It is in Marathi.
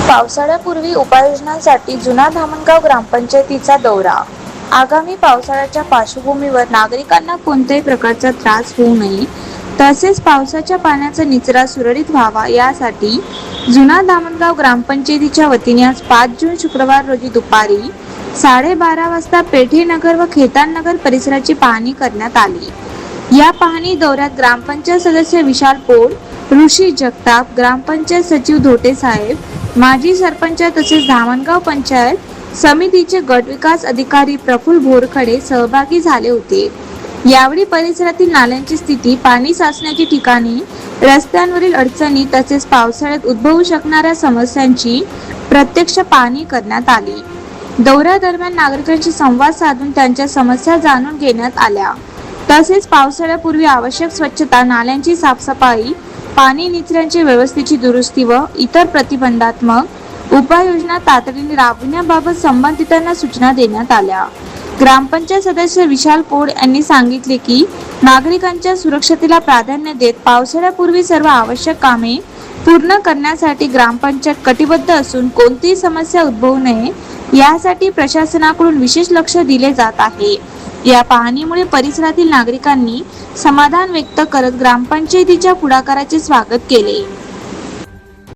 पावसाळ्यापूर्वी उपाययोजनांसाठी जुना धामणगाव ग्रामपंचायतीचा दौरा. आगामी पावसाळ्याच्या पार्श्वभूमीवर नागरिकांना कोणत्याही प्रकारचा त्रास होऊ नये, तसेच पावसाच्या पाण्याचा निचरा सुरळीत व्हावा यासाठी जुना धामणगाव ग्रामपंचायतीच्या वतीने आज 5 जून शुक्रवार रोजी दुपारी 12:30 वाजता पेठेनगर व खेताननगर परिसराची पाहणी करण्यात आली. या पाहणी दौऱ्यात ग्रामपंचायत सदस्य विशाल पोळ, ऋषी जगताप, ग्रामपंचायत सचिव धोटे साहेब, माजी सरपंच तसेच धामणगाव पंचायत समितीचे गट विकास अधिकारी प्रफुल्ल बोरखडे सहभागी झाले होते. यावेळी परिसरातील नाल्यांची स्थिती, पाणी साचण्याची ठिकाणी, रस्त्यांवरील अडचणी तसेच पावसाळ्यात उद्भवू शकणाऱ्या समस्यांची प्रत्यक्ष पाहणी करण्यात आली. दौऱ्यादरम्यान नागरिकांशी संवाद साधून त्यांच्या समस्या जाणून घेण्यात आल्या. तसेच पावसाळ्यापूर्वी आवश्यक स्वच्छता, नाल्यांची साफसफाई, पाणी निचऱ्याची व्यवस्थेची दुरुस्ती व इतर प्रतिबंधात्मक उपाययोजना तातडीने राबविण्याबाबत संबंधितांना सूचना देण्यात आल्या. ग्रामपंचायत सदस्य विशाल पोळ यांनी सांगितले की नागरिकांच्या सुरक्षतेला प्राधान्य देत पावसाळ्यापूर्वी सर्व आवश्यक कामे पूर्ण करण्यासाठी ग्रामपंचायत कटिबद्ध असून कोणतीही समस्या उद्भवू नये यासाठी प्रशासनाकडून विशेष लक्ष दिले जात आहे. या पाहणीमुळे परिसरातील नागरिकांनी समाधान व्यक्त करत ग्रामपंचायतीच्या पुढाकाराचे स्वागत केले.